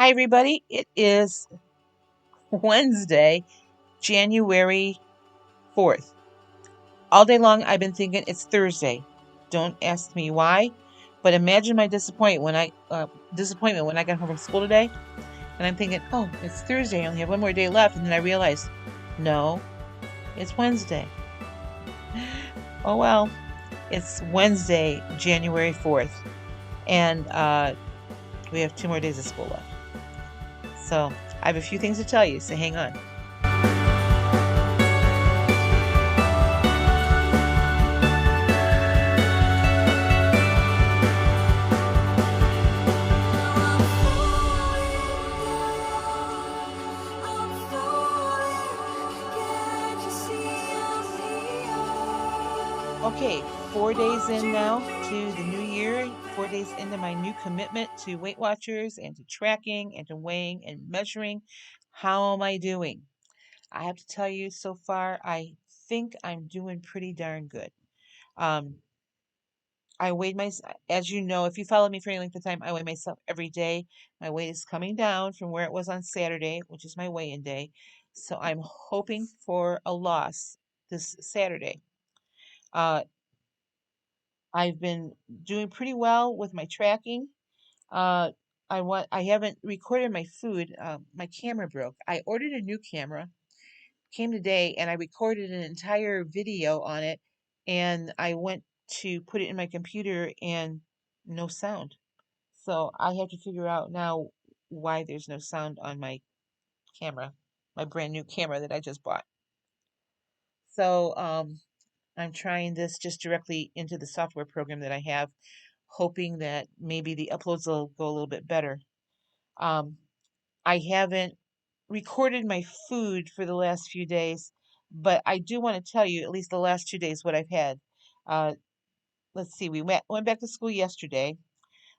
Hi, everybody. It is Wednesday, January 4th. All day long, I've been thinking it's Thursday. Don't ask me why, but imagine my disappointment when I got home from school today, and I'm thinking, oh, it's Thursday. I only have one more day left, and then I realized, no, it's Wednesday. Oh well, it's Wednesday, January 4th, and we have 2 more days of school left. So I have a few things to tell you. So hang on. Okay, 4 days in now to the new year, 4 days into my new commitment to Weight Watchers and to tracking and to weighing and measuring. How am I doing? I have to tell you, so far, I think I'm doing pretty darn good. Um, I weighed as you know, if you follow me for any length of time, I weigh myself every day. My weight is coming down from where it was on Saturday, which is my weigh-in day. So I'm hoping for a loss this Saturday. Uh, I've been doing pretty well with my tracking. Uh, I haven't recorded my food. My camera broke. I ordered a new camera, came today, and I recorded an entire video on it. And I went to put it in my computer, and no sound. So I have to figure out now why there's no sound on my camera, my brand new camera that I just bought. So I'm trying this just directly into the software program that I have, hoping that maybe the uploads will go a little bit better. Um, I haven't recorded my food for the last few days, but I do want to tell you at least the last 2 days what I've had. Uh, let's see, we went back to school yesterday.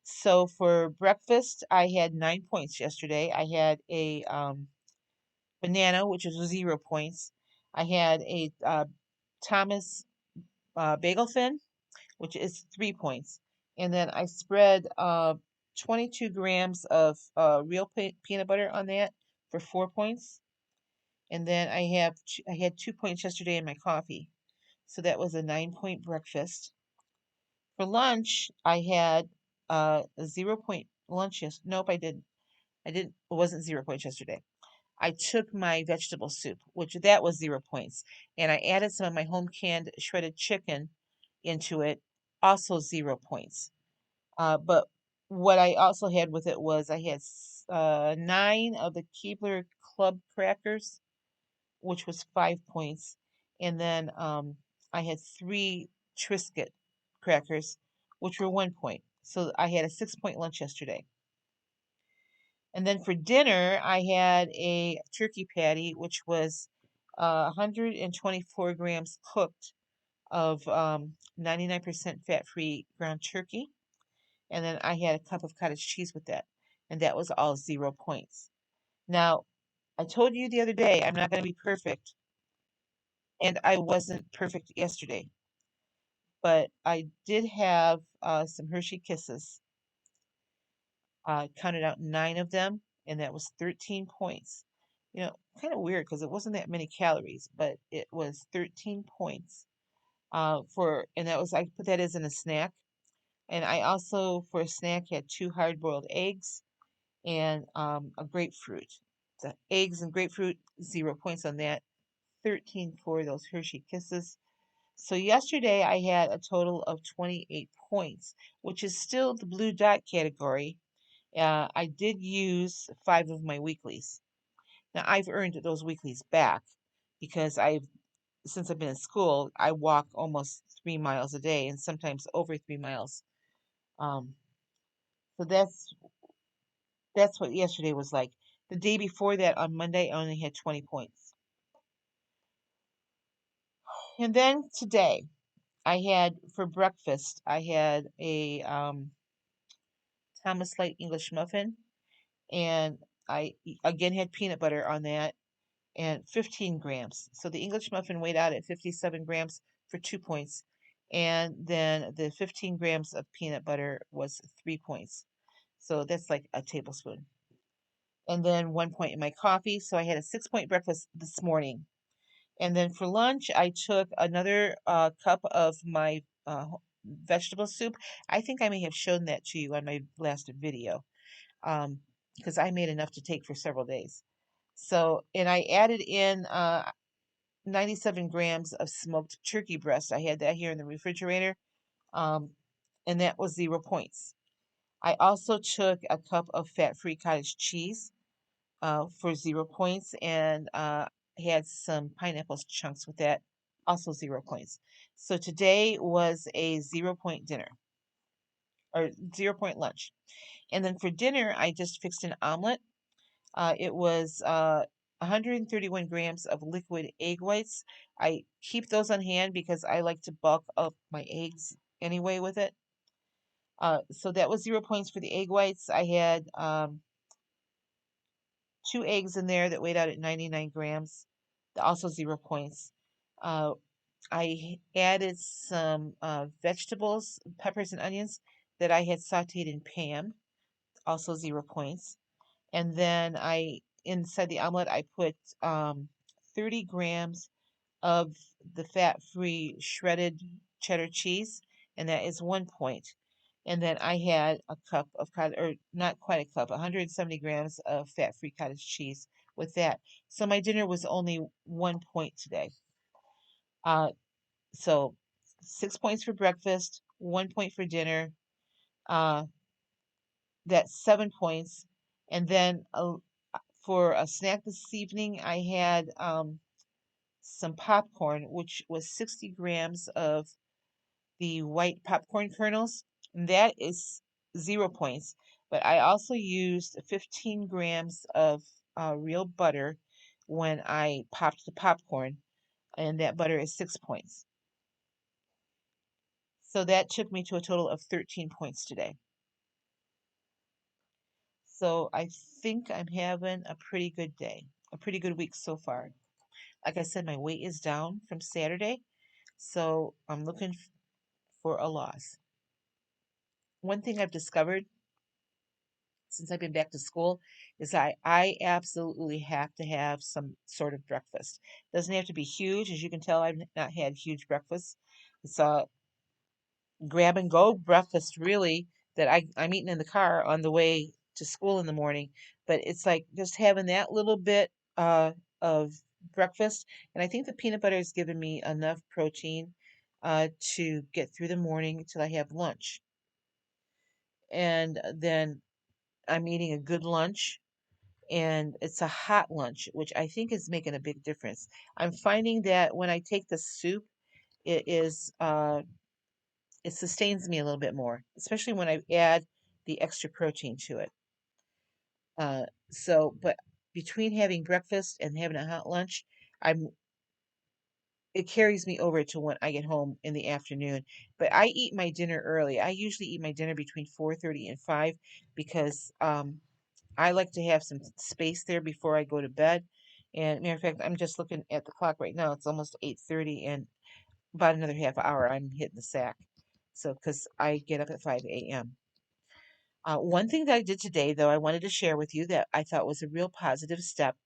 So for breakfast, I had 9 points yesterday. I had a banana, which was 0 points. I had a Thomas bagel thin, which is 3 points. And then I spread 22 grams of real peanut butter on that for 4 points. And then I had 2 points yesterday in my coffee. So that was a 9 point breakfast. For lunch, I had a 0 point lunch. Nope, I didn't. It wasn't 0 points yesterday. I took my vegetable soup, which that was 0 points, and I added some of my home canned shredded chicken into it, also 0 points. But what I also had with it was I had 9 of the Keebler Club crackers, which was 5 points, and then I had 3 Triscuit crackers, which were 1 point. So I had a 6 point lunch yesterday. And then for dinner, I had a turkey patty, which was 124 grams cooked of 99% fat-free ground turkey. And then I had a cup of cottage cheese with that. And that was all 0 points. Now, I told you the other day I'm not going to be perfect. And I wasn't perfect yesterday. But I did have some Hershey Kisses. I counted out 9 of them, and that was 13 points. Kind of weird because it wasn't that many calories, but it was 13 points. And that was, I put that as in a snack. And I also, for a snack, had 2 hard-boiled eggs and a grapefruit. The eggs and grapefruit, 0 points on that. 13 for those Hershey Kisses. So yesterday I had a total of 28 points, which is still the blue dot category. I did use 5 of my weeklies. Now I've earned those weeklies back because since I've been in school, I walk almost 3 miles a day and sometimes over 3 miles. Um, so that's what yesterday was like. The day before that, on Monday, I only had 20 points. And then today, I had for breakfast, I had a Thomas Light English muffin, and again had peanut butter on that and 15 grams. So the English muffin weighed out at 57 grams for 2 points. And then the 15 grams of peanut butter was 3 points. So that's like a tablespoon. and then 1 point in my coffee. So I had a 6 point breakfast this morning. And then for lunch, I took another cup of my vegetable soup. I think I may have shown that to you on my last video, because I made enough to take for several days. So, and I added in 97 grams of smoked turkey breast. I had that here in the refrigerator, um, and that was 0 points. I also took a cup of fat-free cottage cheese for 0 points, and had some pineapple chunks with that, also 0 points. So today was a 0 point dinner or 0 point lunch. And then for dinner, I just fixed an omelet. It was 131 grams of liquid egg whites. I keep those on hand because I like to bulk up my eggs anyway with it. So that was 0 points for the egg whites. I had 2 eggs in there that weighed out at 99 grams, also 0 points. Uh, I added some vegetables, peppers and onions that I had sauteed in Pam, also 0 points. And then inside the omelet, I put 30 grams of the fat-free shredded cheddar cheese, and that is 1 point. And then I had a cup of or not quite a cup, 170 grams of fat-free cottage cheese with that. So my dinner was only 1 point today. Uh, so 6 points for breakfast, 1 point for dinner. Uh, that's 7 points. And then for a snack this evening, I had some popcorn, which was 60 grams of the white popcorn kernels. And that is 0 points. But I also used 15 grams of real butter when I popped the popcorn, and that butter is 6 points. So that took me to a total of 13 points today. So I think I'm having a pretty good day, a pretty good week so far. Like I said, my weight is down from Saturday, so I'm looking for a loss. One thing I've discovered since I've been back to school is I absolutely have to have some sort of breakfast. Doesn't have to be huge. As you can tell, I've not had huge breakfast. It's a grab and go breakfast, really, that I'm eating in the car on the way to school in the morning. But it's like just having that little bit of breakfast. And I think the peanut butter has given me enough protein to get through the morning until I have lunch. And then I'm eating a good lunch, and it's a hot lunch, which I think is making a big difference. I'm finding that when I take the soup, it is it sustains me a little bit more, especially when I add the extra protein to it. But between having breakfast and having a hot lunch, I'm it carries me over to when I get home in the afternoon. But I eat my dinner early. I usually eat my dinner between 4:30 and 5 because I like to have some space there before I go to bed. And matter of fact, I'm just looking at the clock right now. It's almost 8:30, and about another half hour, I'm hitting the sack. So, because I get up at 5 a.m. One thing that I did today, though, I wanted to share with you that I thought was a real positive step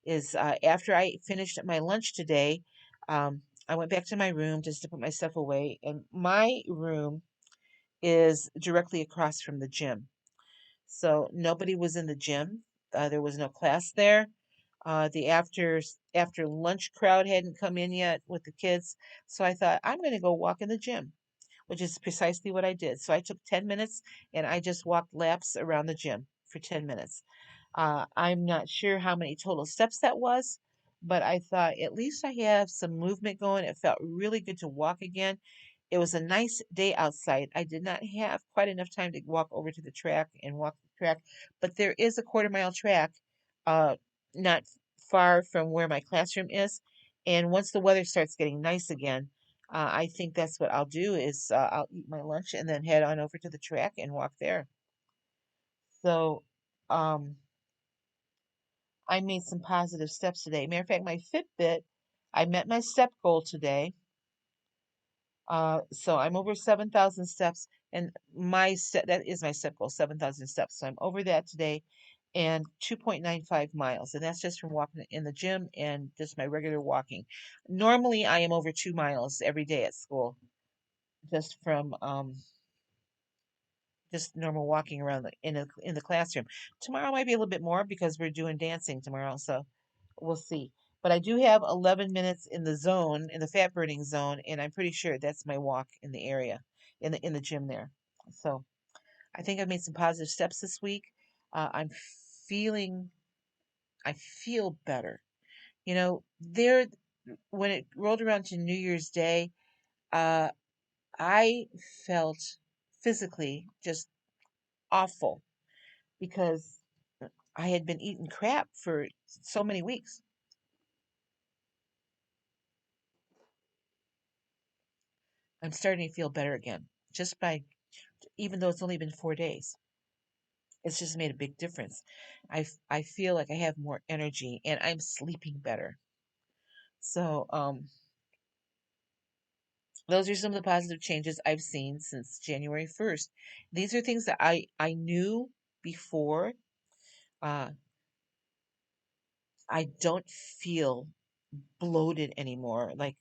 is after I finished my lunch today, I went back to my room just to put my stuff away. And my room is directly across from the gym. So nobody was in the gym. There was no class there. The after lunch crowd hadn't come in yet with the kids. So I thought I'm going to go walk in the gym, which is precisely what I did. So I took 10 minutes and I just walked laps around the gym for 10 minutes. I'm not sure how many total steps that was, but I thought at least I have some movement going. It felt really good to walk again. It was a nice day outside. I did not have quite enough time to walk over to the track and walk the track, but there is a quarter-mile track uh, not far from where my classroom is. And once the weather starts getting nice again, I think that's what I'll do is I'll eat my lunch and then head on over to the track and walk there. So um, I made some positive steps today. Matter of fact, my Fitbit, I met my step goal today. So I'm over 7,000 steps, and my step that is my step goal, 7,000 steps. So I'm over that today, and 2.95 miles. And that's just from walking in the gym and just my regular walking. Normally, I am over 2 miles every day at school, just from just normal walking around in the classroom. Tomorrow might be a little bit more because we're doing dancing tomorrow, so we'll see. But I do have 11 minutes in the zone, in the fat burning zone, and I'm pretty sure that's my walk in the area, in the gym there. So I think I've made some positive steps this week. I'm feeling, I feel better. There when it rolled around to New Year's Day, uh, I felt physically just awful because I had been eating crap for so many weeks. I'm starting to feel better again, just by, even though it's only been 4 days. It's just made a big difference. I feel like I have more energy and I'm sleeping better. So, those are some of the positive changes I've seen since January 1st. These are things that I knew before. Uh, I don't feel bloated anymore. Like,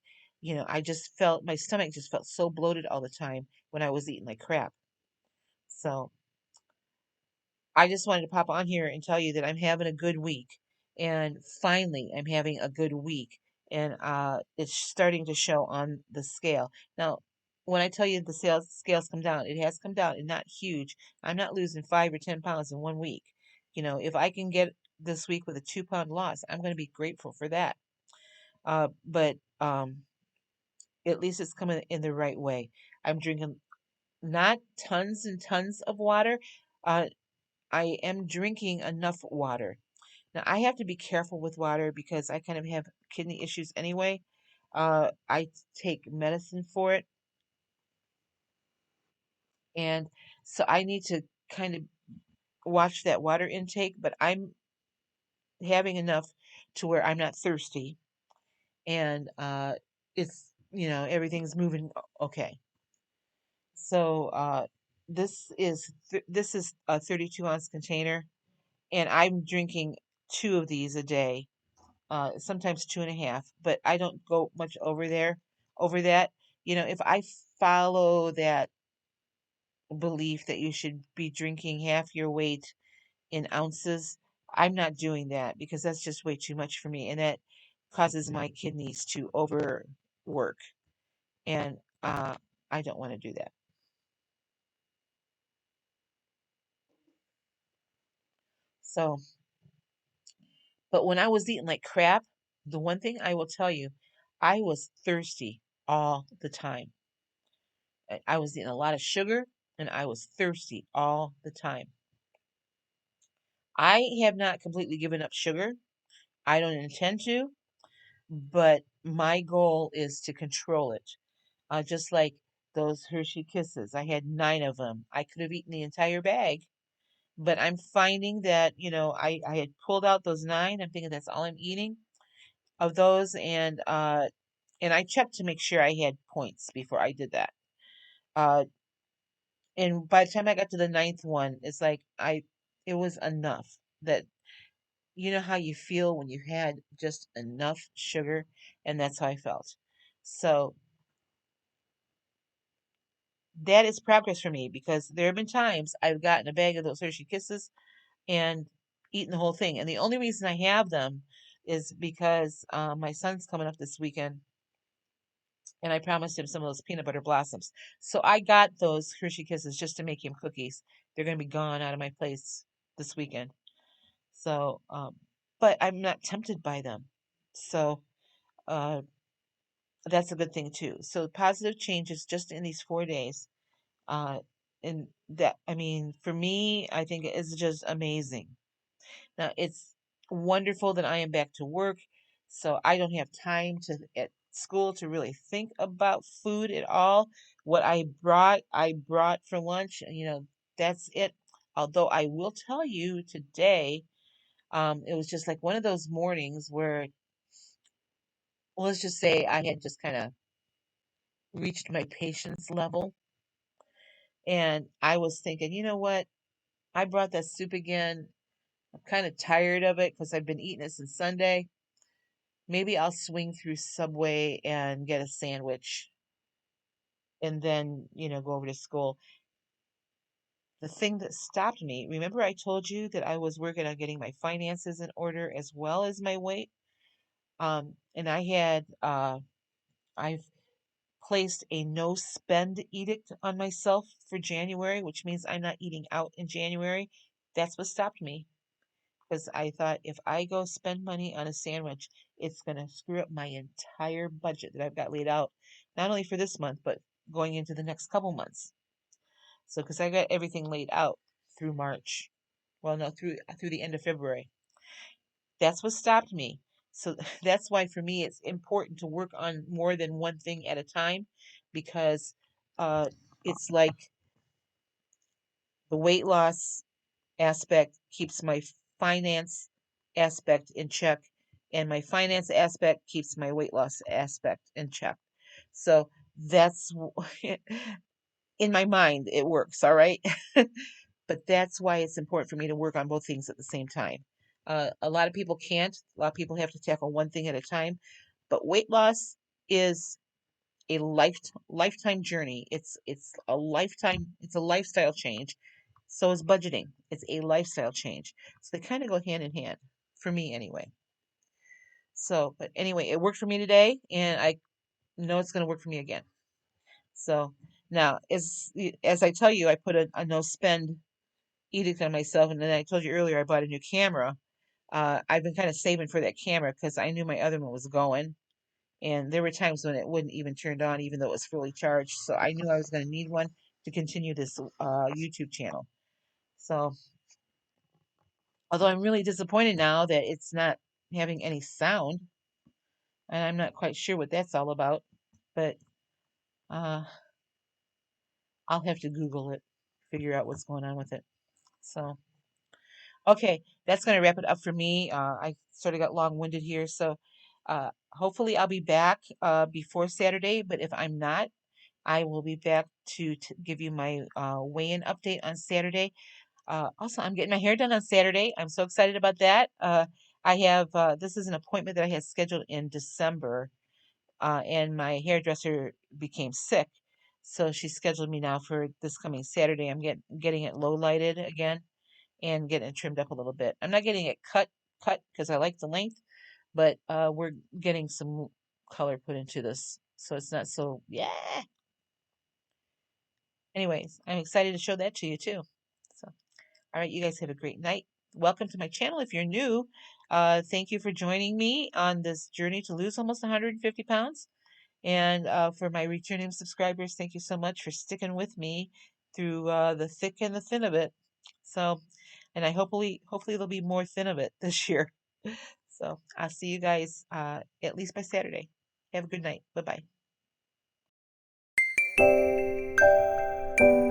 I just felt my stomach just felt so bloated all the time when I was eating like crap. So I just wanted to pop on here and tell you that I'm having a good week. And finally, I'm having a good week. And it's starting to show on the scale. Now, when I tell you the scales come down, it has come down and not huge. I'm not losing 5 or 10 pounds in one week. If I can get this week with a 2 pound loss, I'm going to be grateful for that. But at least it's coming in the right way. I'm drinking not tons and tons of water. Uh, I am drinking enough water. Now, I have to be careful with water because I kind of have kidney issues anyway. I take medicine for it, and so I need to kind of watch that water intake, but I'm having enough to where I'm not thirsty, and everything's moving okay. So this is a 32-ounce container, and I'm drinking two of these a day, sometimes two and a half, but I don't go much over that. If I follow that belief that you should be drinking half your weight in ounces, I'm not doing that because that's just way too much for me, and that causes my kidneys to overwork, and I don't want to do that. So, but when I was eating like crap, the one thing I will tell you, I was thirsty all the time. I was eating a lot of sugar and I was thirsty all the time. I have not completely given up sugar. I don't intend to, but my goal is to control it. Just like those Hershey Kisses. I had 9 of them. I could have eaten the entire bag, but I'm finding that, I had pulled out those 9. I'm thinking that's all I'm eating of those, and I checked to make sure I had points before I did that. Uh, and by the time I got to the ninth one, it's like it was enough. That you know how you feel when you had just enough sugar, and that's how I felt. So that is progress for me because there have been times I've gotten a bag of those Hershey Kisses and eaten the whole thing, and the only reason I have them is because my son's coming up this weekend and I promised him some of those peanut butter blossoms. So I got those Hershey Kisses just to make him cookies. They're going to be gone out of my place this weekend. So, but I'm not tempted by them. So, uh, that's a good thing too. So positive changes just in these 4 days. And that, I mean, for me, I think it is just amazing. Now, it's wonderful that I am back to work, so I don't have time to at school to really think about food at all. What I brought for lunch, that's it. Although I will tell you today, it was just like one of those mornings where, well, let's just say I had just kind of reached my patience level, and I was thinking, you know what? I brought that soup again. I'm kind of tired of it because I've been eating it since Sunday. Maybe I'll swing through Subway and get a sandwich and then, go over to school. The thing that stopped me, remember I told you that I was working on getting my finances in order as well as my weight? And I've placed a no spend edict on myself for January, which means I'm not eating out in January. That's what stopped me because I thought if I go spend money on a sandwich, it's going to screw up my entire budget that I've got laid out, not only for this month, but going into the next couple months. So, because I got everything laid out through March, well, no, through the end of February. That's what stopped me. So that's why for me it's important to work on more than one thing at a time because uh, it's like the weight loss aspect keeps my finance aspect in check, and my finance aspect keeps my weight loss aspect in check. So that's in my mind, it works, all right? But that's why it's important for me to work on both things at the same time. A lot of people can't. A lot of people have to tackle one thing at a time. But weight loss is a lifetime journey. It's a lifestyle change. So is budgeting. It's a lifestyle change. So they kind of go hand in hand for me anyway. So, but anyway, it worked for me today, and I know it's going to work for me again. So now, as I tell you, I put a no spend edict on myself, and then I told you earlier I bought a new camera. I've been kind of saving for that camera because I knew my other one was going, and there were times when it wouldn't even turn on, even though it was fully charged. So I knew I was going to need one to continue this YouTube channel. So, although I'm really disappointed now that it's not having any sound, and I'm not quite sure what that's all about, but uh, I'll have to Google it, figure out what's going on with it. So, okay, that's going to wrap it up for me. I sort of got long-winded here, so hopefully I'll be back before Saturday, but if I'm not, I will be back to give you my weigh-in update on Saturday. Also, I'm getting my hair done on Saturday. I'm so excited about that. I have this is an appointment that I had scheduled in December, and my hairdresser became sick, so she scheduled me now for this coming Saturday. I'm getting it low lighted again and getting it trimmed up a little bit. I'm not getting it cut because I like the length, but we're getting some color put into this, so it's not so yeah. Anyways, I'm excited to show that to you too. So, all right, you guys have a great night. Welcome to my channel. If you're new, thank you for joining me on this journey to lose almost 150 pounds. And for my returning subscribers, thank you so much for sticking with me through the thick and the thin of it. So, and I hopefully there'll be more thin of it this year. So I'll see you guys at least by Saturday. Have a good night. Bye bye.